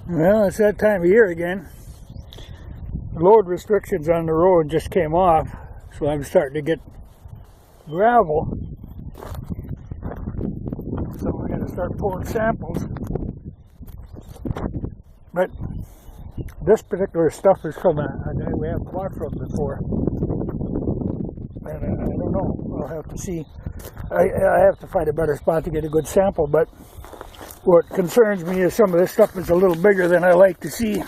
Well, it's that time of year again. Load restrictions on the road just came off, so I'm starting to get gravel. So we're going to start pulling samples. But this particular stuff is from a guy we haven't bought from before. And I don't know. I'll have to see. I have to find a better spot to get a good sample, but what concerns me is some of this stuff is a little bigger than I like to see.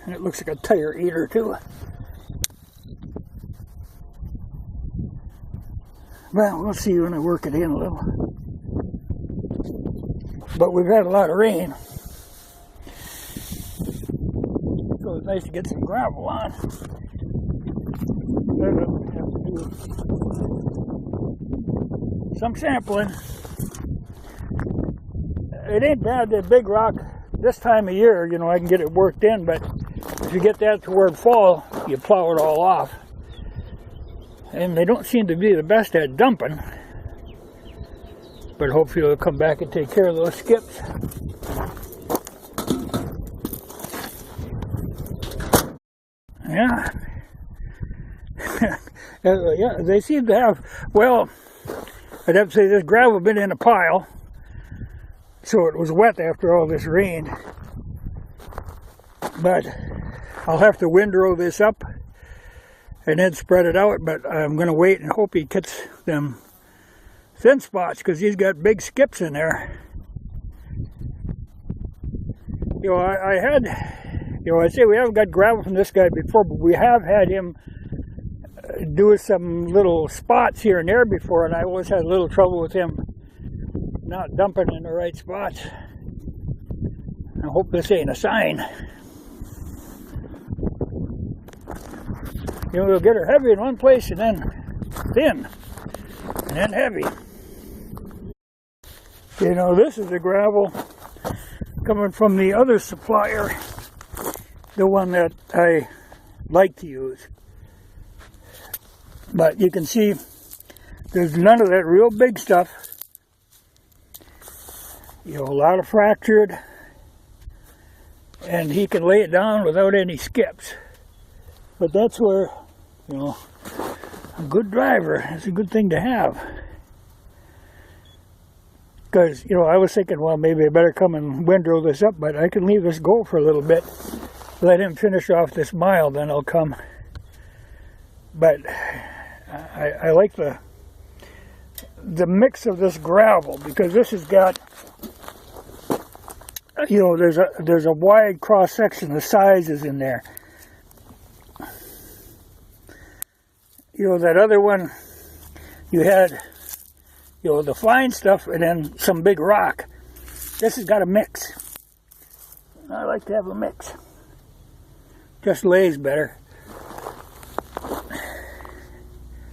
And it looks like a tire eater too. Well, we'll see when I work it in a little. But we've had a lot of rain, so it's nice to get some gravel on. Then I'll have to do some sampling. It ain't bad, that big rock this time of year, you know, I can get it worked in, but if you get that toward fall, you plow it all off. And they don't seem to be the best at dumping. But hopefully they'll come back and take care of those skips. Yeah. Yeah, they seem to have, well, I'd have to say this gravel been in a pile. So it was wet after all this rain. But I'll have to windrow this up and then spread it out. But I'm going to wait and hope he gets them thin spots, because he's got big skips in there. You know, I say we haven't got gravel from this guy before, but we have had him do some little spots here and there before, and I always had a little trouble with him not dumping in the right spots. I hope this ain't a sign. You know, we'll get her heavy in one place and then thin and then heavy. You know, this is the gravel coming from the other supplier, the one that I like to use. But you can see there's none of that real big stuff. You know, a lot of fractured, and he can lay it down without any skips. But that's where, you know, a good driver is a good thing to have. Because, you know, I was thinking, well, maybe I better come and windrow this up, but I can leave this go for a little bit. Let him finish off this mile, then I'll come. But I like the mix of this gravel, because this has got, you know, there's a wide cross section of sizes in there. You know, that other one, you had, you know, the fine stuff and then some big rock. This has got a mix. I like to have a mix. Just lays better.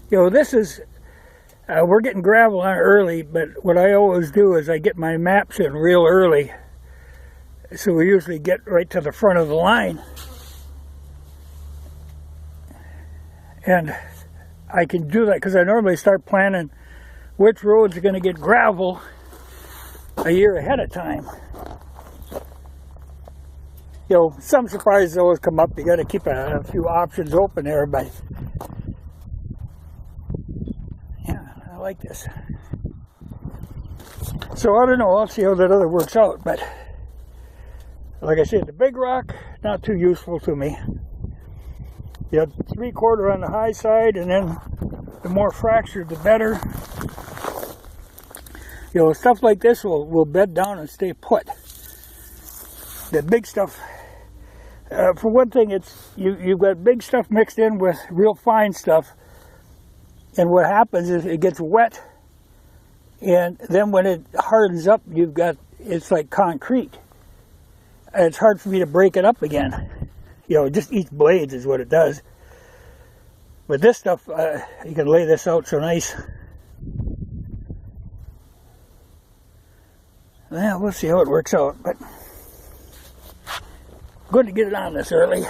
You know, this is, we're getting gravel on early, but what I always do is I get my maps in real early. So we usually get right to the front of the line. And I can do that because I normally start planning which roads are going to get gravel a year ahead of time. You know, some surprises always come up. You got to keep a few options open there, but yeah, I like this. So I don't know. I'll see how that other works out. But like I said, the big rock, not too useful to me. You have 3/4 on the high side, and then the more fractured, the better. You know, stuff like this will bed down and stay put. The big stuff, for one thing, it's you've got big stuff mixed in with real fine stuff, and what happens is it gets wet, and then when it hardens up, it's like concrete. And it's hard for me to break it up again. You know, it just eats blades is what it does. But this stuff, you can lay this out so nice. Well, we'll see how it works out, but good to get it on this early.